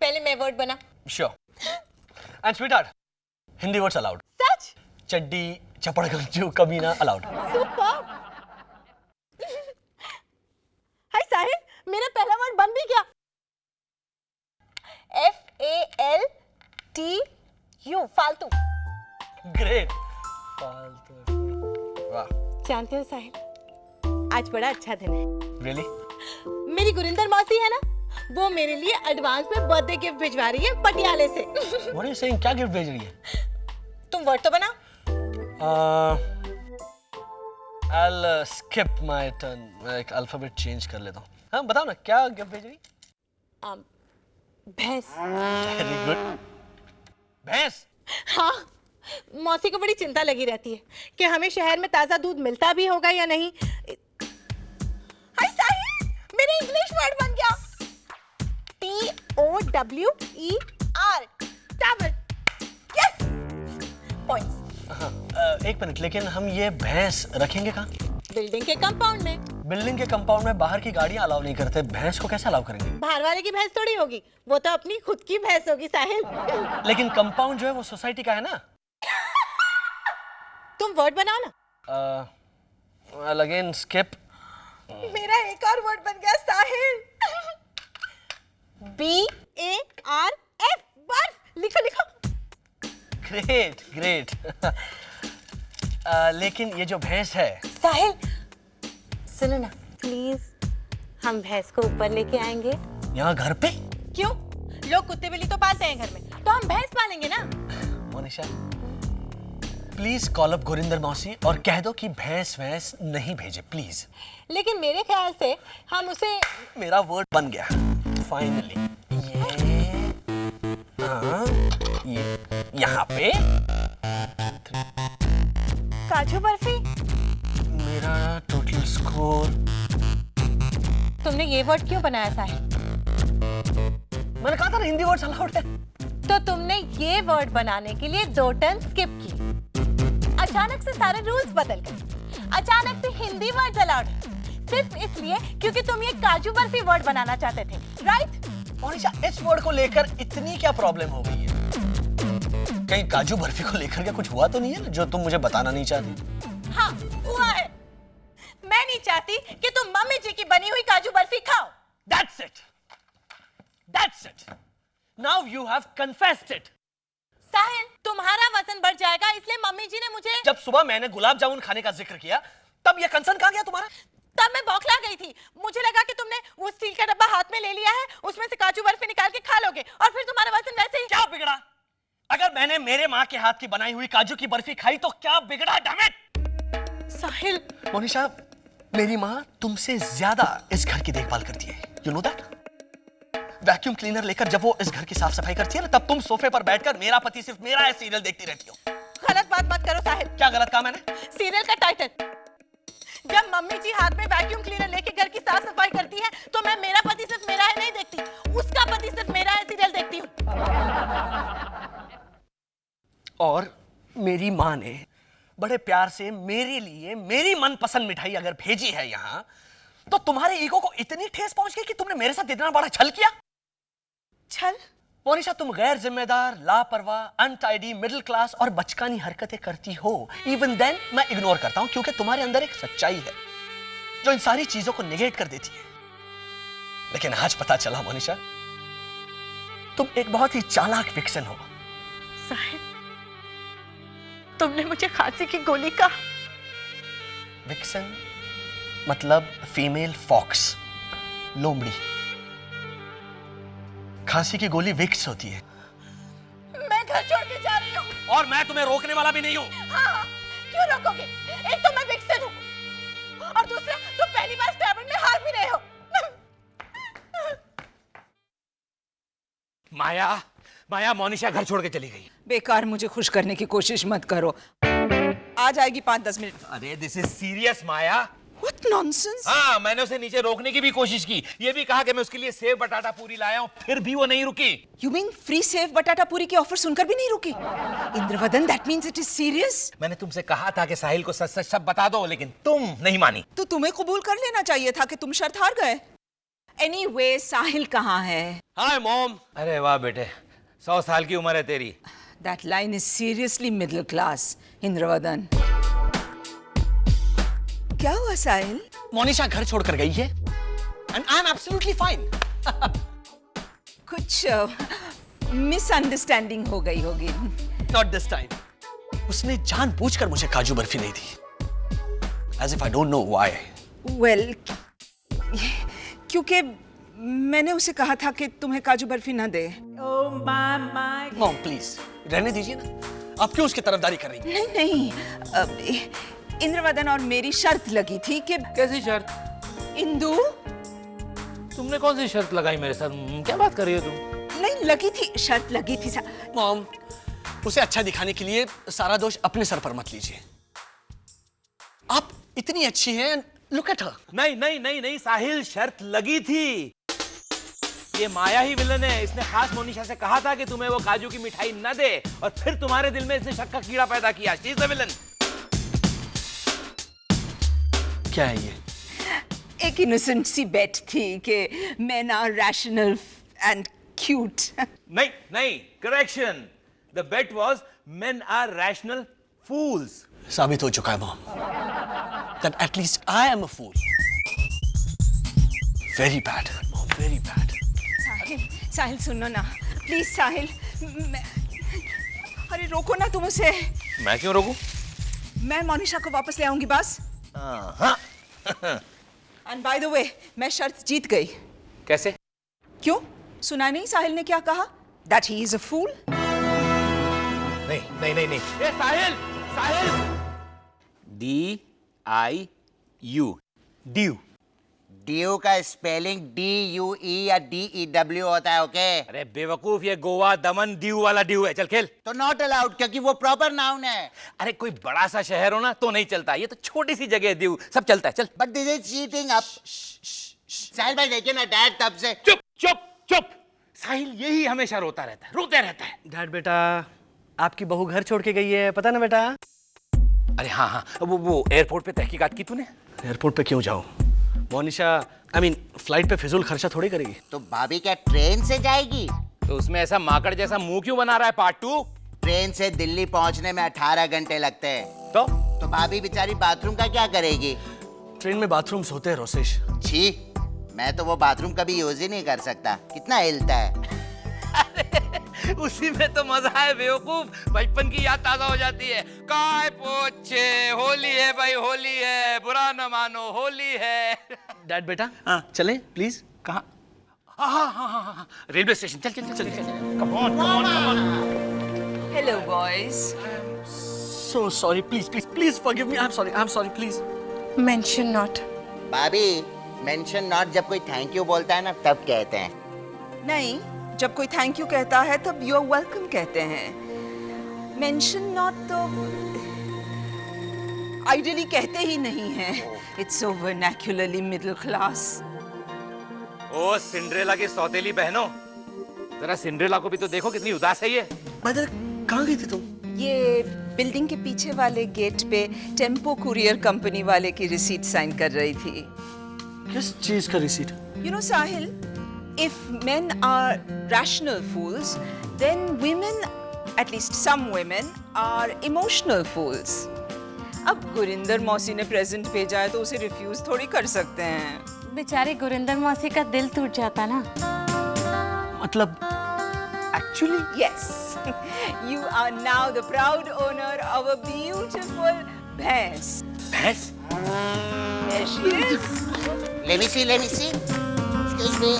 पहले मैं वर्ड बना। Sure. And sweetheart, Hindi words allowed. सच? चड्डी, चपड़गंजू, कमीना अलाउड। सुपर। हाय साहिल, मेरा पहला वर्ड बन भी गया। FALTU, फालतू। ग्रेट। फालतू। वाह। जानते हो साहिल, आज बड़ा अच्छा दिन है। रियली? मेरी गुरिंदर मौसी है ना, वो मेरे लिए एडवांस में बर्थडे गिफ्ट भिजवा रही है पटियाले से। What are you saying? क्या गिफ्ट भेज रही है? तुम वर्ड तो बनाओ। I'll skip my turn. मैं एक अल्फाबेट चेंज कर लेता हूँ। हाँ बताओ ना, क्या गिफ्ट भेज रही? भैंस। Very good. भैंस? हाँ, मौसी को बड़ी चिंता लगी रहती है कि हमें शहर में ताजा दूध मिलता भी होगा या नहीं। हाय साहिल, मेरा इंग्लिश वर्ड बन गया। TOWER, tower. Yes, points. हाँ, एक मिनट, लेकिन हम ये भैंस रखेंगे कहाँ? बिल्डिंग के कंपाउंड में। बिल्डिंग के कंपाउंड में बाहर की गाड़ियाँ अलाउ नहीं करते, भैंस को कैसे अलाउ करेंगे? बाहर वाले की भैंस थोड़ी होगी, वो तो अपनी खुद की भैंस होगी साहिल। लेकिन कंपाउंड जो है वो सोसाइटी का है ना। तुम वर्ड बनाओ ना। Again skip. मेरा एक और वर्ड बन गया साहिल। BARF, बर्फ। लिखो लिखो। Great great. लेकिन ये जो भैंस है। साहिल सुनो ना प्लीज, हम भैंस को ऊपर लेके आएंगे। यहाँ घर पे? क्यों, लोग कुत्ते बिल्ली तो पालते हैं घर में, तो हम भैंस पालेंगे ना। Monisha, please call up Gurinder मौसी और कह दो कि भैंस वैंस नहीं भेजे प्लीज। लेकिन मेरे ख्याल से हम उसे। मेरा वर्ड बन गया फाइनली। ये यहाँ पे काजू बर्फी। मेरा टोटल स्कोर। तुमने ये वर्ड क्यों बनाया साहिल? मैंने कहा था ना हिंदी वर्ड्स अलाउड है। तो तुमने ये वर्ड बनाने के लिए 2 टर्न स्किप की। अचानक से सारे रूल्स बदल गए, अचानक से हिंदी वर्ड्स अलाउड है, सिर्फ इसलिए क्योंकि तुम ये काजू बर्फी वर्ड बनाना चाहते थे, राइट? मोनिशा, इस वर्ड को लेकर इतनी क्या प्रॉब्लम हो गई है? कहीं काजू बर्फी को लेकर क्या कुछ हुआ तो नहीं है ना जो तुम मुझे बताना नहीं चाहती? हाँ हुआ है। मैं नहीं चाहती कि तुम मम्मी जी की बनी हुई काजू बर्फी खाओ। That's it. That's it. Now you have confessed it. साहिल, तुम्हारा वजन बढ़ जाएगा इसलिए मम्मी जी ने मुझे। जब सुबह मैंने गुलाब जामुन खाने का जिक्र किया तब ये कंसर्न कहाँ गया तुम्हारा? तब मैं बौखला गई थी, मुझे लगा कि तुमने वो स्टील का डब्बा हाथ में ले लिया है, उसमें से काजू बर्फी निकाल के खा लोगे और फिर तुम्हारा वजन वैसे ही। क्या बिगड़ा? अगर मैंने मेरे माँ के हाथ की बनाई हुई काजू की बर्फी खाई तो क्या बिगड़ा? Damn it! साहिल, मोनिशा, मेरी माँ तुमसे ज्यादा इस घर की देखभाल करती है, you know that? Vacuum cleaner लेकर जब वो इस घर की साफ सफाई करती है ना, तब तुम सोफे पर बैठकर मेरा पति सिर्फ मेरा सीरियल देखती रहती हो। गलत बात मत करो साहिल। क्या गलत कहा मैंने? सीरियल का टाइटल। जब मम्मी जी हाथ में वैक्यूम क्लीनर लेके घर की साफ सफाई करती है तो मैं मेरा पति सिर्फ मेरा है नहीं देखती, उसका पति सिर्फ मेरा है सीरियल देखती हूँ। और मेरी माँ ने बड़े प्यार से मेरे लिए मेरी मनपसंद मिठाई अगर भेजी है यहाँ, तो तुम्हारे ईगो को इतनी ठेस पहुंच गई कि तुमने मेरे साथ इतना बड़ा छल किया। छल? मोनिशा, तुम गैर जिम्मेदार, लापरवाह, अनटाइडी, मिडिल क्लास और बचकानी हरकतें करती हो। इवन देन मैं इग्नोर करता हूं क्योंकि तुम्हारे अंदर एक सच्चाई है जो इन सारी चीजों को निगेट कर देती है। लेकिन आज पता चला मोनिशा, तुम एक बहुत ही चालाक विक्सन हो। साहिल, तुमने मुझे खांसी की गोली का। विक्सन मतलब फीमेल फॉक्स, लोमड़ी। खांसी की गोली विक्स होती है। मैं घर छोड़ के जा रही हूँ। और मैं तुम्हें रोकने वाला भी नहीं हूँ। हाँ, क्यों रोकोगे? एक तो मैं विक्सन हूँ और दूसरा तुम पहली बार स्क्रैबल में हार भी रहे हो। माया, माया, मोनिशा घर छोड़ के चली गई। बेकार मुझे खुश करने की कोशिश मत करो, आ जाएगी 5-10 मिनट। अरे this is serious Maya. What nonsense? हाँ, मैंने उसे नीचे रोकने की भी कोशिश की, ये भी कहा कि मैं उसके लिए सेव बटाटा पूरी लाया हूँ, फिर भी वो नहीं रुकी। You mean free सेव बटाटा पूरी की ऑफर सुनकर भी नहीं रुकी? Indravadan, that means it is serious? मैंने तुमसे कहा था कि साहिल को सच सच सब बता दो, लेकिन तुम नहीं मानी। तो तुम्हें कबूल कर लेना चाहिए था कि तुम शर्त हार गए। Anyway, साहिल कहाँ है? Hi mom. अरे वाह बेटे, 100 साल की उम्र है तेरी। That line is seriously middle class, Indravadan. क्या हुआ साहिल? मोनिशा घर छोड़कर गई है and I am absolutely fine. कुछ मिसअंडरस्टैंडिंग हो गई होगी। Not this time. उसने जानबूझकर मुझे काजू बर्फी नहीं दी। As if I don't know why. Well, क्योंकि मैंने उसे कहा था कि तुम्हें काजू बर्फी ना दे। मॉम प्लीज रहने दीजिए ना। आप क्यों उसकी तरफदारी कर रही हैं? नहीं, इंद्रवदन और मेरी शर्त लगी थी कि कैसी शर्त? इंदु, तुमने कौन सी शर्त लगाई मेरे साथ? क्या बात कर रही हो तुम? नहीं लगी थी, शर्त लगी थी। मॉम, उसे अच्छा दिखाने के लिए सारा दोष अपने सर पर मत लीजिए। आप इतनी अच्छी हैं, लुक एट हर। नहीं नहीं नहीं नहीं साहिल, शर्त लगी थी। ये माया ही विलन है। इसने खास मोनिशा से कहा था कि तुम्हें वो काजू की मिठाई न दे, और फिर तुम्हारे दिल में इसने शक का कीड़ा पैदा किया। She is the villain. क्या है ये? एक इनोसेंट सी बेट थी कि men are rational and cute. नहीं नहीं, correction. The bet was men are rational fools. साबित हो चुका है mom that at least I am a fool. Very bad, mom, very bad. साहिल सुनो ना, प्लीज साहिल। अरे रोको ना तुम उसे। मैं क्यों रोकूं? मैं मोनिशा को वापस ले आऊंगी बस। हाँ। एंड बाय द वे, मैं शर्त जीत गई। कैसे? क्यों, सुना नहीं साहिल ने क्या कहा? That he is a fool. नहीं नहीं नहीं नहीं। ए साहिल, साहिल। D-I-U, due. ड्यू का स्पेलिंग D-U-E या D-E-W होता है, ओके? अरे बेवकूफ, ये गोवा दमन दीव वाला ड्यू है। चल खेल। तो नॉट अलाउड, क्योंकि वो प्रॉपर नाउन है। अरे कोई बड़ा सा शहर हो ना तो नहीं चलता, ये तो छोटी सी जगह है दीव, सब चलता है। चल। But this is cheating. अप साहिल भाई देखिए ना, डैड तब से चुप चुप चुप। साहिल यही हमेशा रोता रहता है, रोते रहता है। डैड बेटा, आपकी बहू घर छोड़ के गई है, पता ना बेटा? अरे हाँ हाँ, वो एयरपोर्ट पे तहकीकात की तूने? एयरपोर्ट पे क्यों जाऊं? मोनिशा फ्लाइट पे फिजूल खर्चा थोड़ी करेगी। तो भाभी क्या ट्रेन से जाएगी? तो उसमें ऐसा माकड़ जैसा मुंह क्यों बना रहा है? पार्ट 2। ट्रेन से दिल्ली पहुंचने में 18 घंटे लगते हैं। तो भाभी बेचारी बाथरूम का क्या करेगी? ट्रेन में बाथरूम्स होते हैं रोसेश। छी, मैं तो वो बाथरूम कभी यूज ही नहीं कर सकता, कितना हिलता है। उसी में तो मजा है बेवकूफ, बचपन की याद ताजा हो जाती है। काय पोछे, होली है भाई, होली है, बुरा न मानो, होली है। डैड बेटा, चलें प्लीज। कहाँ? हाँ, रेलवे स्टेशन। चल चल चल चल। Come on come on come on. Hello boys. So sorry, please forgive me. I'm sorry, please. Mention not. भाभी, मेंशन नॉट जब कोई थैंक यू बोलता है ना, तब कहते हैं। नहीं, जब कोई थैंक यू कहता है तब यू आर वेलकम कहते हैं। मेंशन नॉट तो आइडियली कहते ही नहीं हैं। It's so vernacularly middle class. ओ सिंड्रेला की सौतेली बहनों, जरा सिंड्रेला को भी तो देखो, कितनी उदास है ये। मदर, कहाँ गई थी तुम? ये बिल्डिंग के पीछे वाले गेट पे टेम्पो कुरियर कंपनी वाले की रिसीट साइन कर रही थी। किस चीज का receipt? You know, Sahil, if men are rational fools, then women, at least some women, are emotional fools. अब गुरिंदर मौसी ने प्रेजेंट भेजा है तो उसे रिफ्यूज थोड़ी कर सकते हैं। बेचारे गुरिंदर मौसी का दिल टूट जाता ना। मतलब actually? Yes, you are now the proud owner of a beautiful भैंस। भैंस? There she is. Let me see. Excuse me.